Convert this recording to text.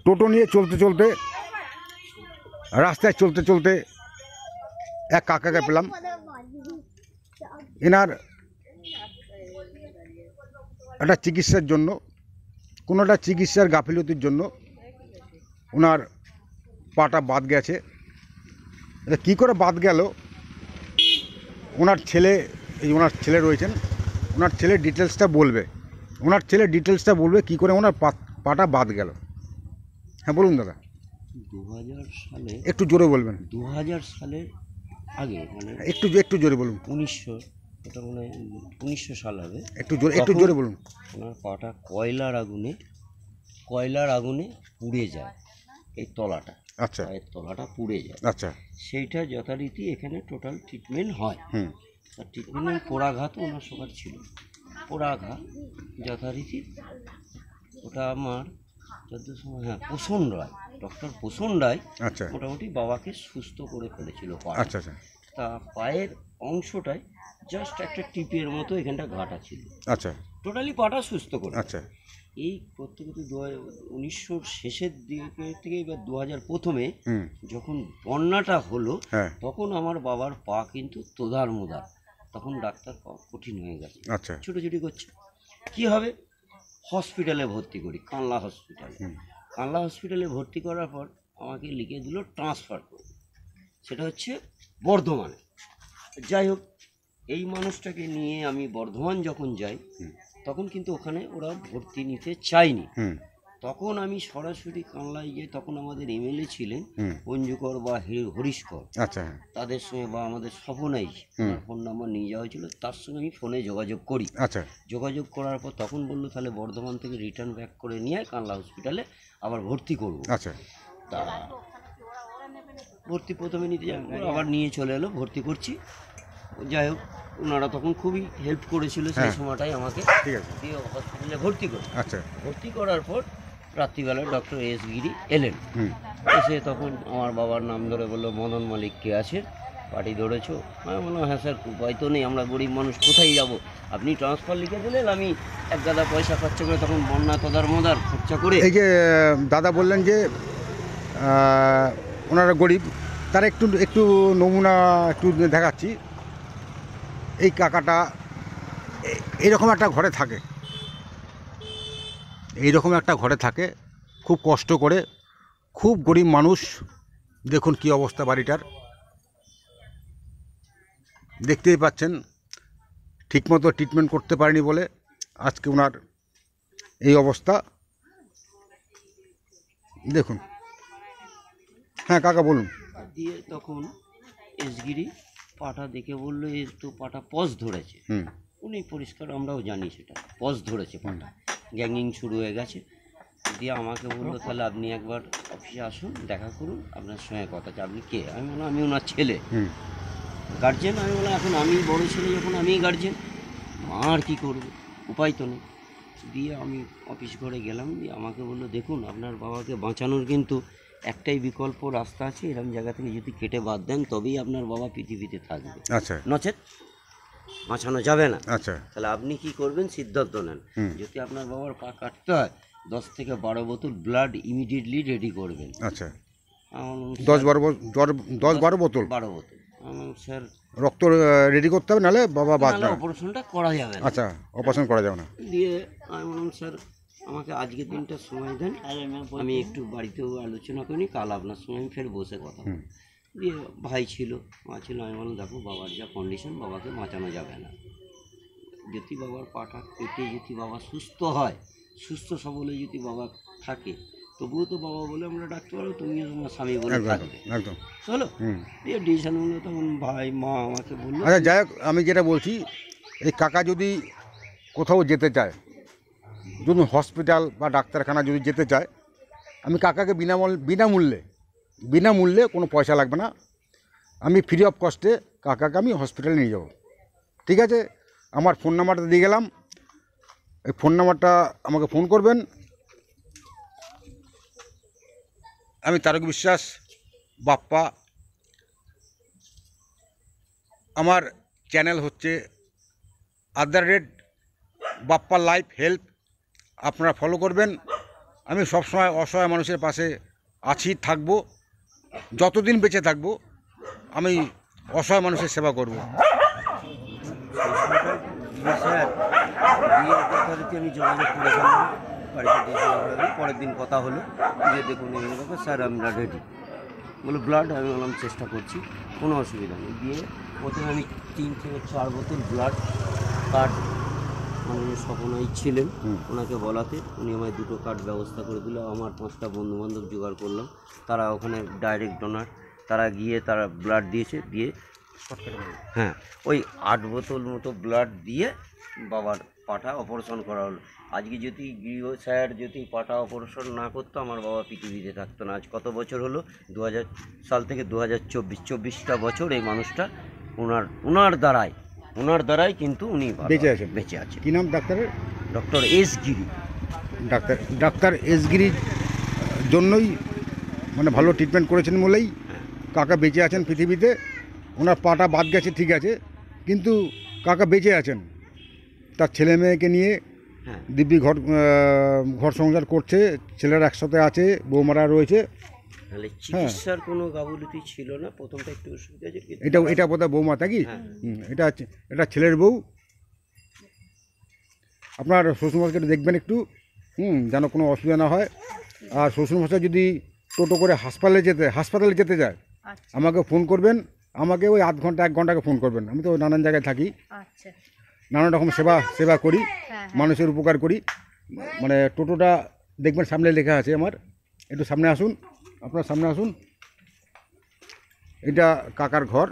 টোটো নিয়ে চলতে চলতে রাস্তায় চলতে চলতে এক কাকাকে পেলাম। এনার একটা চিকিৎসার জন্য, কোনো একটা চিকিৎসার গাফিলতির জন্য ওনার পাটা বাদ গেছে। এটা কী করে বাদ গেল, ওনার ছেলে, এই ওনার ছেলে রয়েছেন, ওনার ছেলের ডিটেলসটা বলবে, কী করে ওনার পাটা বাদ গেল। হ্যাঁ বলুন দাদা। 2000 সালে, একটু জোরে বলবেন। 2000 সালের আগে, মানে একটু জোরে বলুন। 1900 সাল হবে। একটু জোরে বলুন। ওনার পাটা কয়লার আগুনে পুড়ে যায়, এই তলাটা, আচ্ছা, পায়ের তলাটা পুড়ে যায়। আচ্ছা, সেইটা যথারীতি এখানে টোটাল ট্রিটমেন্ট হয়। তার ট্রিটমেন্টের পোড়াঘাত ওনার সবার ছিল, পোড়াঘাত যথারীতি। ওটা আমার যত সময়, হ্যাঁ, পোষণ রায়, ডক্টর পোষণ রায় আচ্ছা, মোটামুটি বাবাকে সুস্থ করে ফেলেছিল পা। আচ্ছা, আচ্ছা, তা পায়ের অংশটায় জাস্ট একটা টিপের মতো এখানটা ঘাটা ছিল, আচ্ছা, টোটালি পাটা সুস্থ করে। আচ্ছা, এই করতে করতে 1900 শেষের দিকে থেকে এবার 2000 প্রথমে যখন বন্যাটা হলো, হ্যাঁ, তখন আমার বাবার পা কিন্তু তোদার মোদার, তখন ডাক্তার পাওয়া কঠিন হয়ে গেছে, আচ্ছা, ছুটোছুটি করছে। কি হবে, হসপিটালে ভর্তি করি, কানলা হসপিটালে ভর্তি করার পর আমাকে লিখে দিল ট্রান্সফার করবে, সেটা হচ্ছে বর্ধমানে। যাই হোক, এই মানুষটাকে নিয়ে আমি বর্ধমান যখন যাই, তখন কিন্তু ওখানে ওরা ভর্তি নিতে চায়নি। তখন আমি সরাসরি কানলায় যাই, তখন আমাদের এমএলএ ছিলেন পঞ্জুকর বা হরিশকর, আচ্ছা, তাদের সঙ্গে, বা আমাদের স্বপনাই ফোন নাম্বার নিয়ে যাওয়া হয়েছিল, তার সঙ্গে আমি ফোনে যোগাযোগ করি। আচ্ছা, যোগাযোগ করার পর তখন বললো তাহলে বর্ধমান থেকে রিটার্ন ব্যাক করে নিয়ে কানলা হসপিটালে আবার ভর্তি করবো। আচ্ছা, তা ভর্তি প্রথমে নিতে যাই, আবার নিয়ে চলে এলো, ভর্তি করছি। যাই হোক, ওনারা তখন খুবই হেল্প করেছিল সেই সময়টাই আমাকে, ঠিক আছে, দিয়ে হসপিটালে ভর্তি করে। আচ্ছা, ভর্তি করার পর রাত্রিবেলায় ডক্টর এস গিরি এলেন। এসে তখন আমার বাবার নাম ধরে বললো, মদন মালিক কে আছে, পার্টি ধরেছো? আমি বললাম, হ্যাঁ স্যার, উপায় তো নেই, আমরা গরিব মানুষ, কোথায় যাব, আপনি ট্রান্সফার লিখে দিলেন, আমি এক গাদা পয়সা খরচা করে, তখন বন্যা তোদার মোদার খরচা করে। এই যে দাদা বললেন যে ওনারা গরিব, তারা একটু নমুনা একটু দেখাচ্ছি। এই কাকাটা এইরকম একটা ঘরে থাকে, খুব কষ্ট করে, খুব গরিব মানুষ। দেখুন কি অবস্থা বাড়িটার, দেখতেই পাচ্ছেন। ঠিকমতো ট্রিটমেন্ট করতে পারেনি বলে আজকে ওনার এই অবস্থা। দেখুন। হ্যাঁ কাকা বলুন। দিয়ে তখন এসগিরি পাটা দেখে বললো, এর তো পাটা পজ ধরেছে। উনি পরিষ্কার, আমরাও জানি সেটা পজ ধরেছে, পাটা গ্যাঙ্গিং শুরু হয়ে গেছে। দিয়ে আমাকে বললো, তাহলে আপনি একবার অফিসে আসুন, দেখা করুন, আপনার সঙ্গে কথা আছে। আপনি কে? আমি বললাম, আমি ওনার ছেলে, গার্জেন। আমি বললাম, এখন আমি বড় ছেলে, যখন আমিই গার্জেন, আর কি করবো, উপায় তো নেই। দিয়ে আমি অফিস ঘরে গেলাম, দিয়ে আমাকে বললো, দেখুন, আপনার বাবাকে বাঁচানোর কিন্তু একটাই বিকল্প রাস্তা আছে, এরকম জায়গা থেকে যদি কেটে বাদ দেন তবেই আপনার বাবা পৃথিবীতে থাকবে, আচ্ছা, নচেত বাঁচানো যাবে না। আচ্ছা, তাহলে আপনি কি করবেন, সিদ্ধান্ত নেন। যদি আপনার বাবার পা কাটতে হয়, 10 থেকে 12 বোতল ব্লাড ইমিডিয়েটলি রেডি করবেন। আচ্ছা, 10-12 বোতল, 12 বোতল। স্যার, রক্ত রেডি করতে হবে, নাহলে বাবা বাঁচবে না, অপারেশনটা করা যাবে না। আচ্ছা, অপারেশন করা যাবে না। দিয়ে আমি বললাম, স্যার, আমাকে আজকের দিনটা সময় দেন, আমি একটু বাড়িতেও আলোচনা করি, কাল আপনার সঙ্গে আমি ফের বসে কথা বলব। দিয়ে ভাই ছিল, মা ছিল। আমি বললাম, দেখো, বাবার যা কন্ডিশন, বাবাকে বাঁচানো যাবে না। যদি বাবার পাটা কেটে যদি বাবা সুস্থ হয়, সুস্থ সবলে যদি বাবা থাকে, তবুও তো বাবা বলে আমরা ডাকতে পারবো, তুমিও তোমার স্বামী বলে থাকবে, একদম চলো। দিয়ে ডিসিশন হলো, তখন ভাই মা আমাকে বললো। আচ্ছা, যাই হোক, আমি যেটা বলছি, এই কাকা যদি কোথাও যেতে চায়, যদি হসপিটাল বা ডাক্তারখানা যদি যেতে চায়, আমি কাকাকে বিনামূল্যে কোনো পয়সা লাগবে না, আমি ফ্রি অফ কস্টে কাকাকে আমি হসপিটালে নিয়ে যাব। ঠিক আছে, আমার ফোন নাম্বারটা দিয়ে গেলাম, এই ফোন নাম্বারটা আমাকে ফোন করবেন। আমি তারক বিশ্বাস, বাপ্পা। আমার চ্যানেল হচ্ছে @ বাপ্পা লাইফ হেল্প, আপনারা ফলো করবেন। আমি সবসময় অসহায় মানুষের পাশে আছি, থাকবো, যতদিন বেঁচে থাকবো আমি অসহায় মানুষের সেবা করব। স্যার দিয়ে যথারীতি আমি যোগাযোগ করে ফেললাম, বাড়িতে দিয়ে পরের দিন কথা হলো যে দেখুন এই ব্যাপার স্যার আমরা রেডি। বলে ব্লাড, আমি বললাম চেষ্টা করছি, কোনো অসুবিধা নেই। দিয়ে প্রথমে আমি 3 থেকে 4 বোতল ব্লাড কার্ড মাননীয় স্বপনাই ছিলেন, ওনাকে বলাতে উনি আমায় 2টো কার্ড ব্যবস্থা করে দিল। আমার 5টা বন্ধুবান্ধব জোগাড় করলাম, তারা ওখানে ডাইরেক্ট ডোনার, তারা গিয়ে তারা ব্লাড দিয়েছে। দিয়ে হ্যাঁ ওই 8 বোতল মতো ব্লাড দিয়ে বাবার পাটা অপারেশন করা হলো। আজকে যদি গৃহ স্যার যদি পাটা অপারেশন না করতো আমার বাবা পৃথিবীতে থাকতো না। আজ কত বছর হলো, 2000 সাল থেকে 2024টা বছর এই মানুষটা ওনার দ্বারাই কিন্তু উনি বেঁচে আছেন। কি নাম ডাক্তারের? ডক্টর এস গিরি। ডাক্তার এস গিরির জন্যই মানে ভালো ট্রিটমেন্ট করেছেন বলেই কাকা বেঁচে আছেন পৃথিবীতে। ওনার পাটা বাদ গেছে ঠিক আছে, কিন্তু কাকা বেঁচে আছেন, তার ছেলে মেয়েকে নিয়ে হ্যাঁ দিব্যি ঘর সংসার করছে, ছেলেরা একসাথে আছে, বৌমারা রয়েছে। তাহলে চিকিৎসার কোনো গাফিলতি ছিল না, প্রথমটা একটু অসুবিধা আছে। এটা বোধহয় বৌমা নাকি? হ্যাঁ। এটা ছেলের বউ। আপনার শ্বশুরমশাইকে একটু দেখবেন একটু, যেন কোনো অসুবিধা না হয়। আর শ্বশুরমশাই যদি টোটো করে হাসপাতালে যেতে যায় আচ্ছা আমাকে ফোন করবেন, আমাকে ওই 1 ঘন্টা 1 ঘন্টাকে ফোন করবেন। আমি তো নানান জায়গায় থাকি, আচ্ছা নানান রকম সেবা করি, হ্যাঁ মানুষের উপকার করি। মানে টোটোটা দেখবেন সামনে লেখা আছে আমার, একটু সামনে আসুন, আপনার সামনে আসুন। এটা কাকার ঘর।